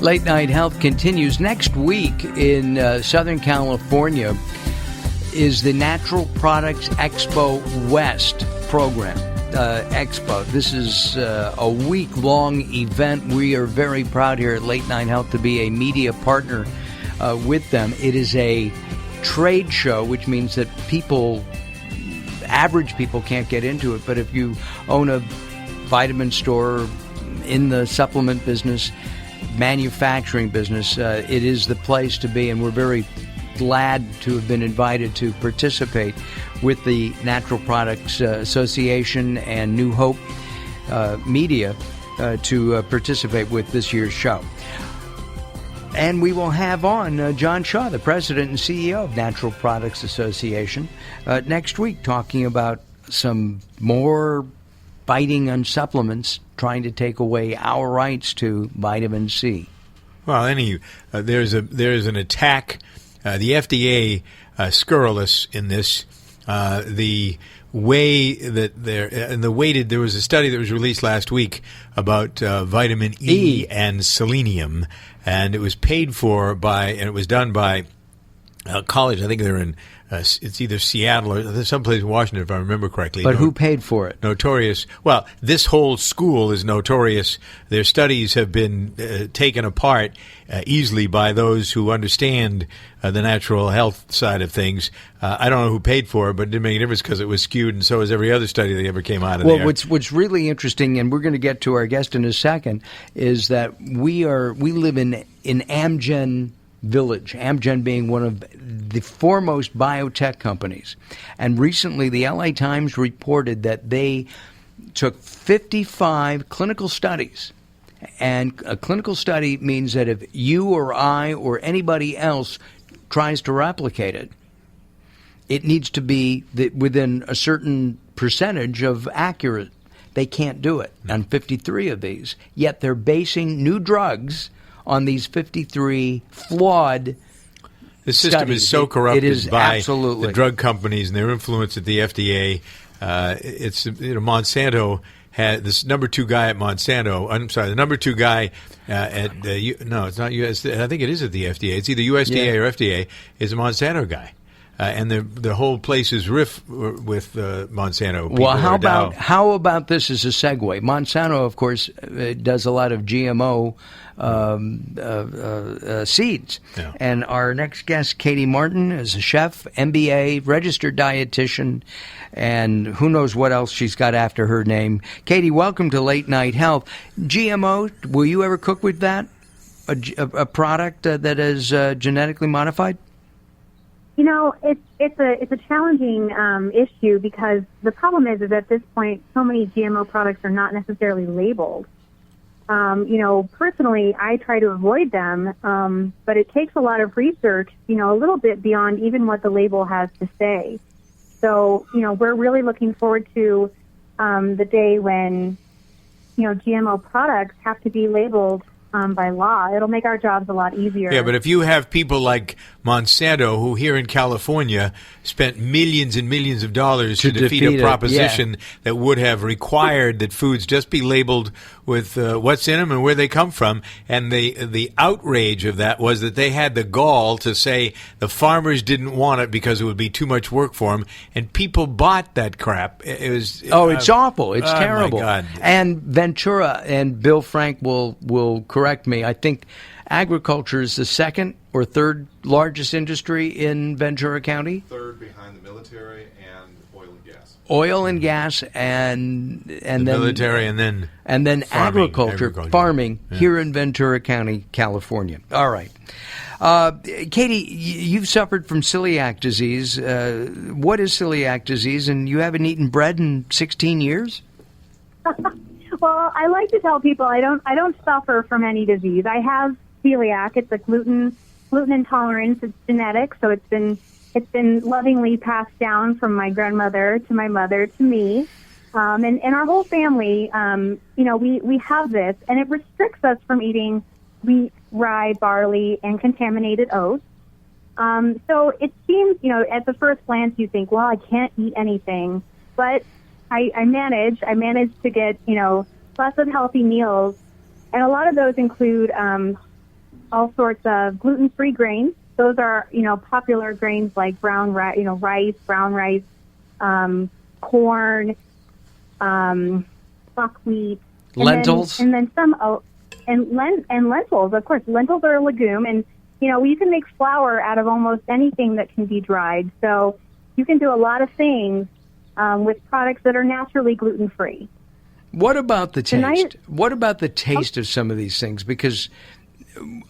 Late Night Health continues. Next week in Southern California is the Natural Products Expo West program. Expo. This is a week-long event. We are very proud here at Late Night Health to be a media partner with them. It is a trade show, which means that average people can't get into it. But if you own a vitamin store in the supplement business, manufacturing business, it is the place to be, and we're very glad to have been invited to participate with the Natural Products Association and New Hope Media to participate with this year's show. And we will have on John Shaw, the president and CEO of Natural Products Association, next week, talking about some more biting on supplements, trying to take away our rights to vitamin C. Well, there's an attack. The FDA scurrilous in this. The way that there was a study that was released last week about vitamin E and selenium, and it was paid for and it was done by a college. I think they're in it's either Seattle or someplace in Washington, if I remember correctly. But who paid for it? Notorious. Well, this whole school is notorious. Their studies have been taken apart easily by those who understand the natural health side of things. I don't know who paid for it, but it didn't make a difference because it was skewed, and so was every other study that ever came out of there. Well, what's really interesting, and we're going to get to our guest in a second, is that we live in Amgen Village, Amgen being one of the foremost biotech companies. And recently the LA Times reported that they took 55 clinical studies. And a clinical study means that if you or I or anybody else tries to replicate it, it needs to be within a certain percentage of accurate. They can't do it on 53 of these. Yet they're basing new drugs on these 53 flawed The system studies. is so corrupted by absolutely the drug companies and their influence at the FDA. Monsanto had this number 2 guy at Monsanto. I'm sorry, the number 2 guy at no, it's not US. I think it is at the FDA. It's either USDA or FDA. Is a Monsanto guy. And the whole place is riff with Monsanto. People well, how about this as a segue? Monsanto, of course, does a lot of GMO seeds. Yeah. And our next guest, Katy Martin, is a chef, MBA, registered dietitian, and who knows what else she's got after her name. Katy, welcome to Late Night Health. GMO, will you ever cook with that? A product that is genetically modified? You know, it's a challenging issue because the problem is at this point, so many GMO products are not necessarily labeled. Personally, I try to avoid them, but it takes a lot of research, a little bit beyond even what the label has to say. So, we're really looking forward to the day when, GMO products have to be labeled by law. It'll make our jobs a lot easier. Yeah, but if you have people like Monsanto, who here in California spent millions and millions of dollars to defeat a proposition that would have required that foods just be labeled with what's in them and where they come from, and the outrage of that was that they had the gall to say the farmers didn't want it because it would be too much work for them, and people bought that crap. It was it's awful. It's terrible. My God. And Ventura and Bill Frank will correct me. I think agriculture is the second or third largest industry in Ventura County. Third behind the military and oil and gas. Oil and gas and then military and then agriculture, farming here in Ventura County, California. All right. Katy, you've suffered from celiac disease. What is celiac disease? And you haven't eaten bread in 16 years? Well, I like to tell people I don't suffer from any disease. I have celiac. It's a gluten intolerance. It's genetic, so it's been lovingly passed down from my grandmother to my mother to me, and our whole family. We have this, and it restricts us from eating wheat, rye, barley, and contaminated oats. So it seems, at the first glance, you think, well, I can't eat anything, but I manage to get, lots of healthy meals. And a lot of those include all sorts of gluten-free grains. Those are, popular grains like rice, brown rice, corn, buckwheat, lentils, and then some and lentils. Of course, lentils are a legume, and you can make flour out of almost anything that can be dried. So you can do a lot of things with products that are naturally gluten-free. What about the taste? What about the taste of some of these things? Because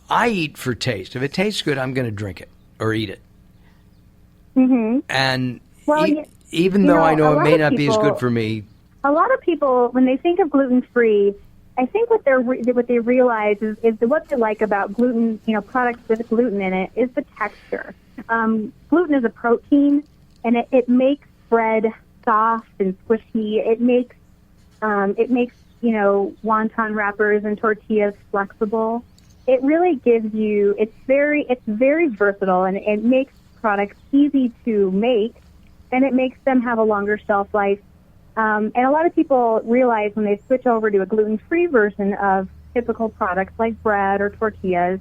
I eat for taste. If it tastes good, I'm going to drink it or eat it. Mm-hmm. And even though I know it may not be as good for me. A lot of people, when they think of gluten-free, I think what they realize is what they like about gluten, products with gluten in it, is the texture. Gluten is a protein, and it makes bread soft and squishy. It makes wonton wrappers and tortillas flexible. It really gives you, it's very versatile, and it makes products easy to make, and it makes them have a longer shelf life. And a lot of people realize when they switch over to a gluten-free version of typical products like bread or tortillas,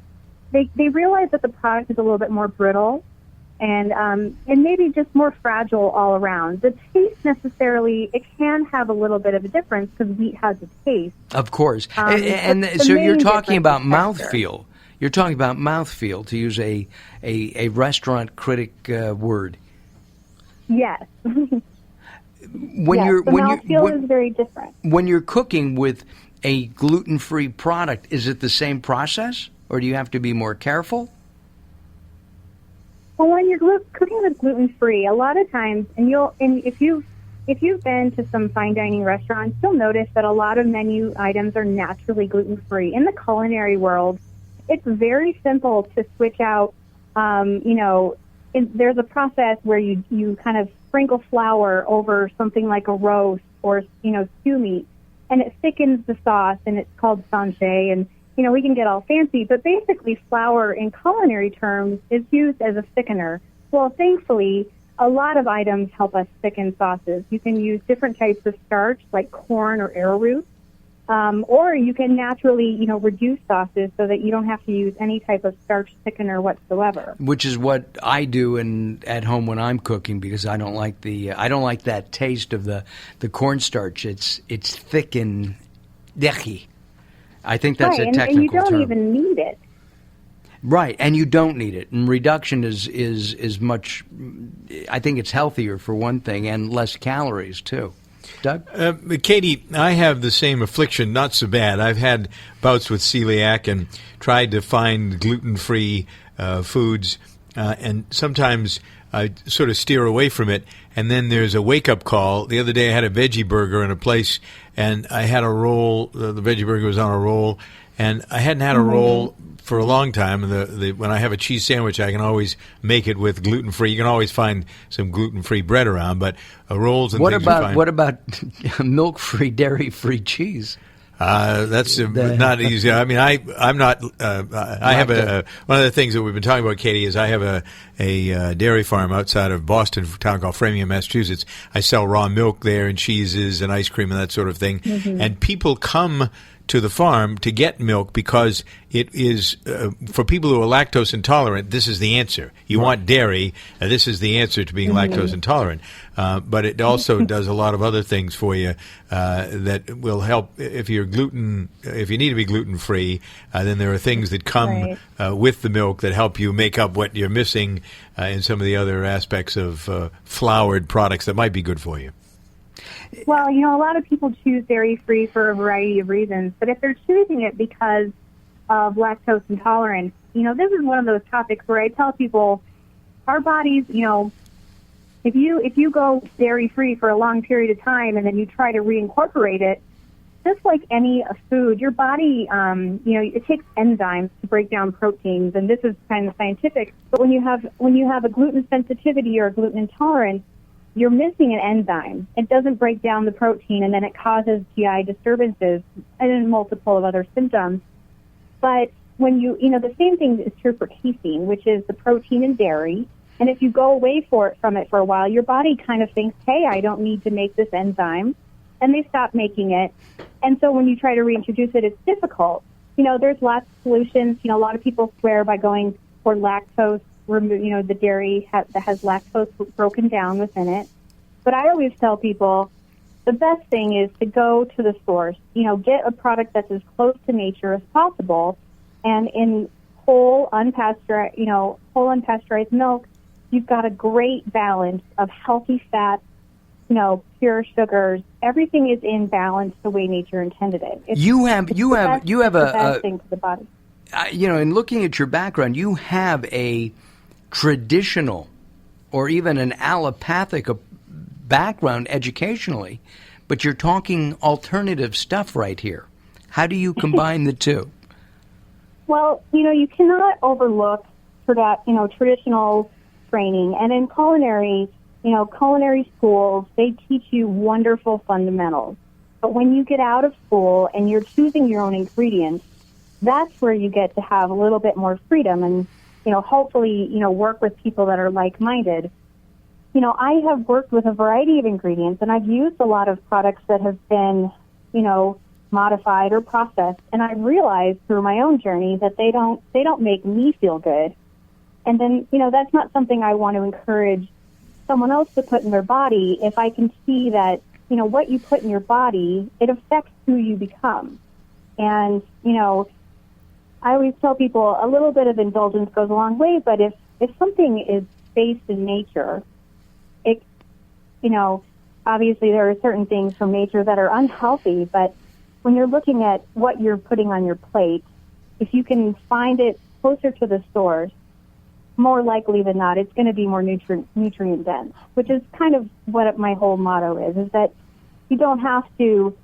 they realize that the product is a little bit more brittle and maybe just more fragile all around. The taste necessarily, it can have a little bit of a difference because wheat has a taste. Of course. And so you're talking about mouthfeel. You're talking about mouthfeel, to use a restaurant critic word. Yes. When yes, you're the when mouthfeel is very different. When you're cooking with a gluten-free product, is it the same process, or do you have to be more careful? Well, when you're cooking with gluten-free, a lot of times, if you've been to some fine dining restaurants, you'll notice that a lot of menu items are naturally gluten-free. In the culinary world, it's very simple to switch out. There's a process where you kind of sprinkle flour over something like a roast or stew meat, and it thickens the sauce, and it's called sanche. And we can get all fancy, but basically flour in culinary terms is used as a thickener. Well, thankfully, a lot of items help us thicken sauces. You can use different types of starch, like corn or arrowroot, or you can naturally, reduce sauces so that you don't have to use any type of starch thickener whatsoever. Which is what I do at home when I'm cooking, because I don't like that taste of the cornstarch. It's thick and decky. I think that's a technical term. And you don't even need it. Right, and you don't need it. And reduction is much, I think it's healthier for one thing, and less calories too. Doug? Katy, I have the same affliction, not so bad. I've had bouts with celiac and tried to find gluten-free foods, and sometimes I sort of steer away from it, and then there's a wake-up call. The other day I had a veggie burger in a place, and I had a roll. The veggie burger was on a roll, and I hadn't had a roll for a long time. When I have a cheese sandwich, I can always make it with gluten-free. You can always find some gluten-free bread around, but rolls and things are fine. What about milk-free, dairy-free cheese? That's not easy. I mean, I'm not. I have one of the things that we've been talking about, Katy, is I have a dairy farm outside of Boston, a town called Framingham, Massachusetts. I sell raw milk there and cheeses and ice cream and that sort of thing. Mm-hmm. And people come to the farm to get milk because it is, for people who are lactose intolerant, this is the answer. You want dairy, this is the answer to being lactose intolerant. But it also does a lot of other things for you that will help. If you need to be gluten-free, then there are things that come with the milk that help you make up what you're missing in some of the other aspects of floured products that might be good for you. Well, a lot of people choose dairy-free for a variety of reasons, but if they're choosing it because of lactose intolerance, this is one of those topics where I tell people our bodies, if you go dairy-free for a long period of time and then you try to reincorporate it, just like any food, your body, it takes enzymes to break down proteins, and this is kind of scientific, but when you have a gluten sensitivity or a gluten intolerance, you're missing an enzyme. It doesn't break down the protein, and then it causes GI disturbances and multiple of other symptoms. But when the same thing is true for casein, which is the protein in dairy. And if you go away from it for a while, your body kind of thinks, hey, I don't need to make this enzyme. And they stop making it. And so when you try to reintroduce it, it's difficult. there's lots of solutions. A lot of people swear by going for lactose, the dairy that has lactose broken down within it. But I always tell people the best thing is to go to the source. Get a product that's as close to nature as possible. And in whole unpasteurized milk, you've got a great balance of healthy fats, pure sugars. Everything is in balance the way nature intended it. You have the best thing for the body. In looking at your background, you have a traditional or even an allopathic background educationally, but you're talking alternative stuff right here. How do you combine the two? Well, you cannot overlook for that, traditional training. And in culinary schools, they teach you wonderful fundamentals. But when you get out of school and you're choosing your own ingredients, that's where you get to have a little bit more freedom and, hopefully, work with people that are like-minded. I have worked with a variety of ingredients, and I've used a lot of products that have been, modified or processed, and I realized through my own journey that they don't make me feel good. And then, that's not something I want to encourage someone else to put in their body if I can see that, what you put in your body, it affects who you become. And, I always tell people a little bit of indulgence goes a long way, but if something is based in nature, it, obviously there are certain things from nature that are unhealthy, but when you're looking at what you're putting on your plate, if you can find it closer to the source, more likely than not, it's going to be more nutrient dense, which is kind of what my whole motto is that you don't have to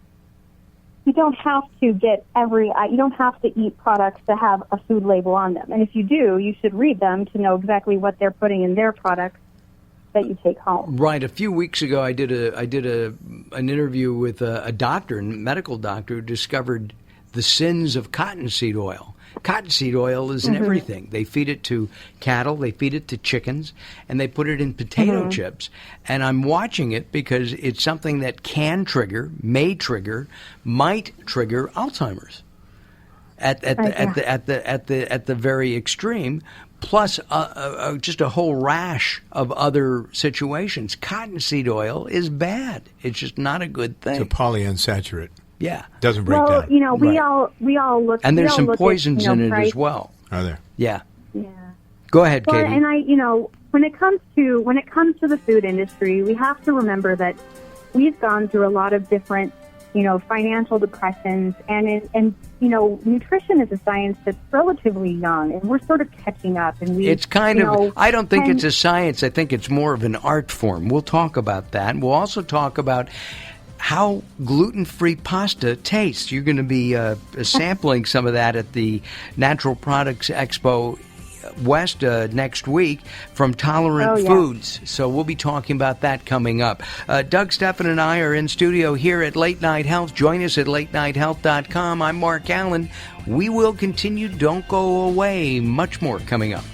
eat products that have a food label on them. And if you do, you should read them to know exactly what they're putting in their products that you take home. Right. A few weeks ago, I did an interview with a doctor, a medical doctor, who discovered the sins of cottonseed oil. Cottonseed oil is in everything. They feed it to cattle, they feed it to chickens, and they put it in potato chips. And I'm watching it because it's something that can trigger, may trigger, might trigger Alzheimer's at the very extreme. Plus, just a whole rash of other situations. Cottonseed oil is bad. It's just not a good thing. It's a polyunsaturated. Yeah, doesn't break down. We all look. And there's some poisons in it as well. Are there? Yeah. Yeah. Go ahead, Well, Katie. and when it comes to the food industry, we have to remember that we've gone through a lot of different, financial depressions, and nutrition is a science that's relatively young, and we're sort of catching up. And it's kind of. I don't think it's a science. I think it's more of an art form. We'll talk about that. We'll also talk about how gluten-free pasta tastes. You're going to be sampling some of that at the Natural Products Expo West next week from Tolerant Foods. So we'll be talking about that coming up. Doug, Stephan, and I are in studio here at Late Night Health. Join us at latenighthealth.com. I'm Mark Alyn. We will continue. Don't go away. Much more coming up.